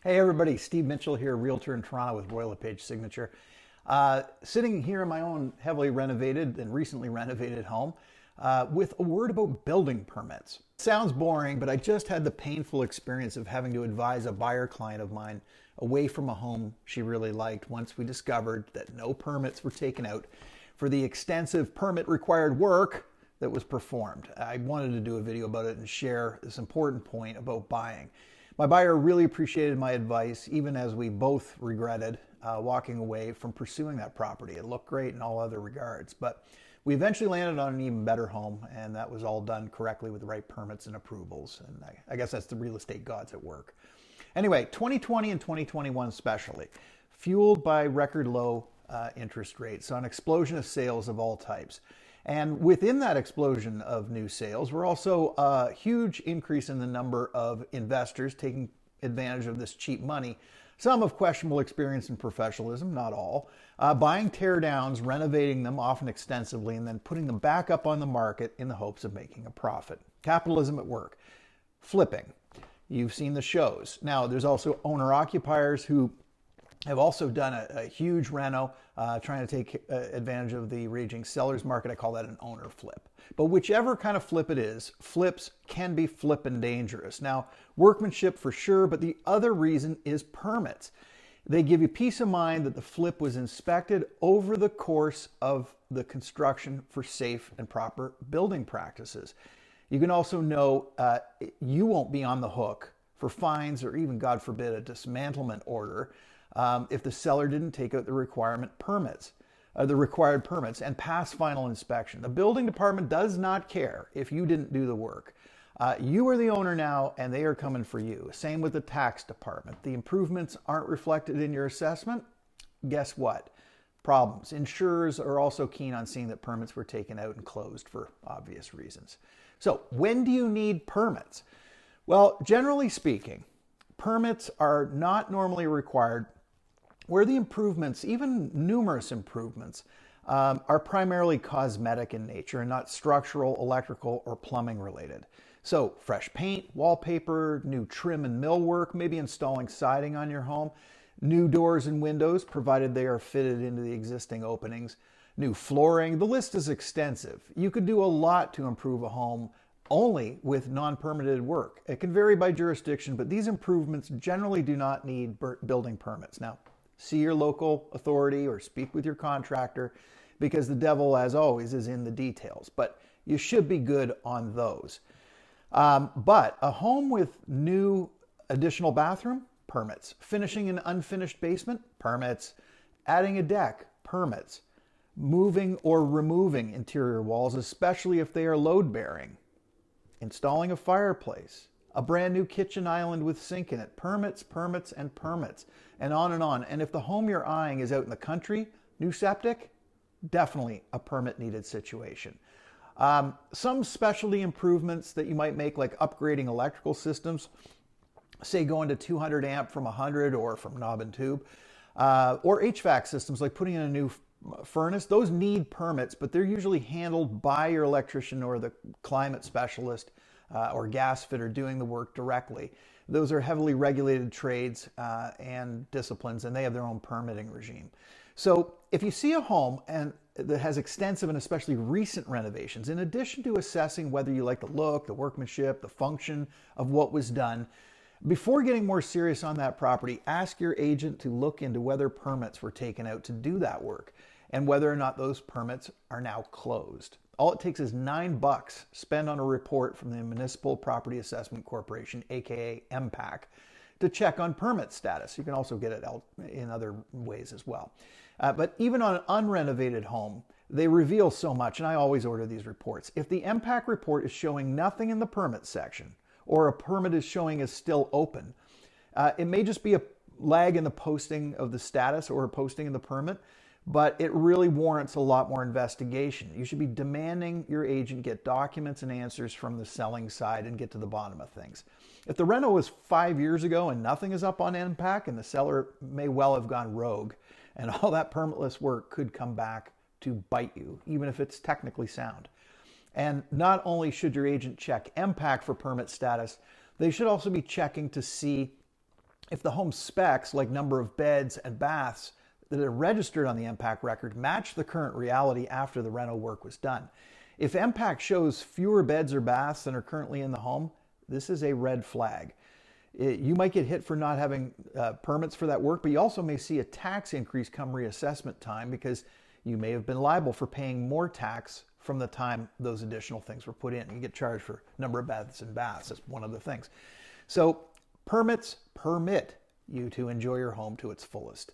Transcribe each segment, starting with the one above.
Hey everybody, Steve Mitchell here, Realtor in Toronto with Royal LePage Signature. Sitting here in my own heavily renovated and recently renovated home with a word about building permits. Sounds boring, but I just had the painful experience of having to advise a buyer client of mine away from a home she really liked once we discovered that no permits were taken out for the extensive permit required work that was performed. I wanted to do a video about it and share this important point about buying. My buyer really appreciated my advice, even as we both regretted walking away from pursuing that property. It looked great in all other regards, but we eventually landed on an even better home, and that was all done correctly with the right permits and approvals. And I guess that's the real estate gods at work. Anyway, 2020 and 2021 especially, fueled by record low interest rates, saw an explosion of sales of all types. And within that explosion of new sales, we're also a huge increase in the number of investors taking advantage of this cheap money. Some of questionable experience and professionalism, not all. Buying teardowns, renovating them often extensively, and then putting them back up on the market in the hopes of making a profit. Capitalism at work. Flipping. You've seen the shows. Now, there's also owner-occupiers who have also done a huge reno, trying to take advantage of the raging seller's market. I call that an owner flip. But whichever kind of flip it is, flips can be flippin' dangerous. Now, workmanship for sure, but the other reason is permits. They give you peace of mind that the flip was inspected over the course of the construction for safe and proper building practices. You can also know you won't be on the hook for fines or even, God forbid, a dismantlement order if the seller didn't take out the required permits and pass final inspection. The building department does not care if you didn't do the work. You are the owner now, and they are coming for you. Same with the tax department. The improvements aren't reflected in your assessment. Guess what? Problems. Insurers are also keen on seeing that permits were taken out and closed for obvious reasons. So when do you need permits? Well, generally speaking, permits are not normally required where the improvements, even numerous improvements, are primarily cosmetic in nature and not structural, electrical, or plumbing related. So fresh paint, wallpaper, new trim and millwork, maybe installing siding on your home, new doors and windows, provided they are fitted into the existing openings, new flooring. The list is extensive. You could do a lot to improve a home only with non-permitted work. It can vary by jurisdiction, but these improvements generally do not need building permits. Now, see your local authority or speak with your contractor, because the devil, as always, is in the details. But you should be good on those. But a home with new additional bathroom, permits. Finishing an unfinished basement, permits. Adding a deck, permits. Moving or removing interior walls, especially if they are load-bearing. Installing a fireplace. A brand new kitchen island with sink in it. Permits, permits, and permits. And on and on. And if the home you're eyeing is out in the country, new septic, definitely a permit needed situation. Some specialty improvements that you might make, like upgrading electrical systems, say going to 200 amp from 100 or from knob and tube, or HVAC systems like putting in a new furnace, those need permits, but they're usually handled by your electrician or the climate specialist or gas fitter doing the work directly. Those are heavily regulated trades and disciplines, and they have their own permitting regime. So if you see a home that has extensive and especially recent renovations, in addition to assessing whether you like the look, the workmanship, the function of what was done, before getting more serious on that property, ask your agent to look into whether permits were taken out to do that work and whether or not those permits are now closed. All it takes is $9 spent on a report from the Municipal Property Assessment Corporation, aka MPAC, to check on permit status. You can also get it out in other ways as well. But even on an unrenovated home, they reveal so much, and I always order these reports. If the MPAC report is showing nothing in the permit section, or a permit is showing as still open, it may just be a lag in the posting of the status or a posting in the permit, but it really warrants a lot more investigation. You should be demanding your agent get documents and answers from the selling side and get to the bottom of things. If the reno was 5 years ago and nothing is up on MPAC, and the seller may well have gone rogue, and all that permitless work could come back to bite you, even if it's technically sound. And not only should your agent check MPAC for permit status, they should also be checking to see if the home specs, like number of beds and baths that are registered on the MPAC record, match the current reality after the reno work was done. If MPAC shows fewer beds or baths than are currently in the home, this is a red flag. You might get hit for not having permits for that work, but you also may see a tax increase come reassessment time because you may have been liable for paying more tax from the time those additional things were put in. You get charged for number of beds and baths. That's one of the things. So permits permit you to enjoy your home to its fullest.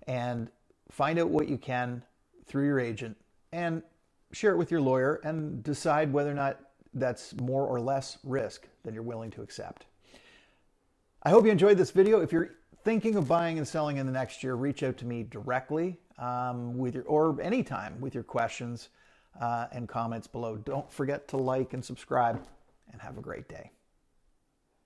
And find out what you can through your agent and share it with your lawyer and decide whether or not that's more or less risk than you're willing to accept. I hope you enjoyed this video. If you're thinking of buying and selling in the next year, reach out to me directly or anytime with your questions and comments below. Don't forget to like and subscribe, and have a great day.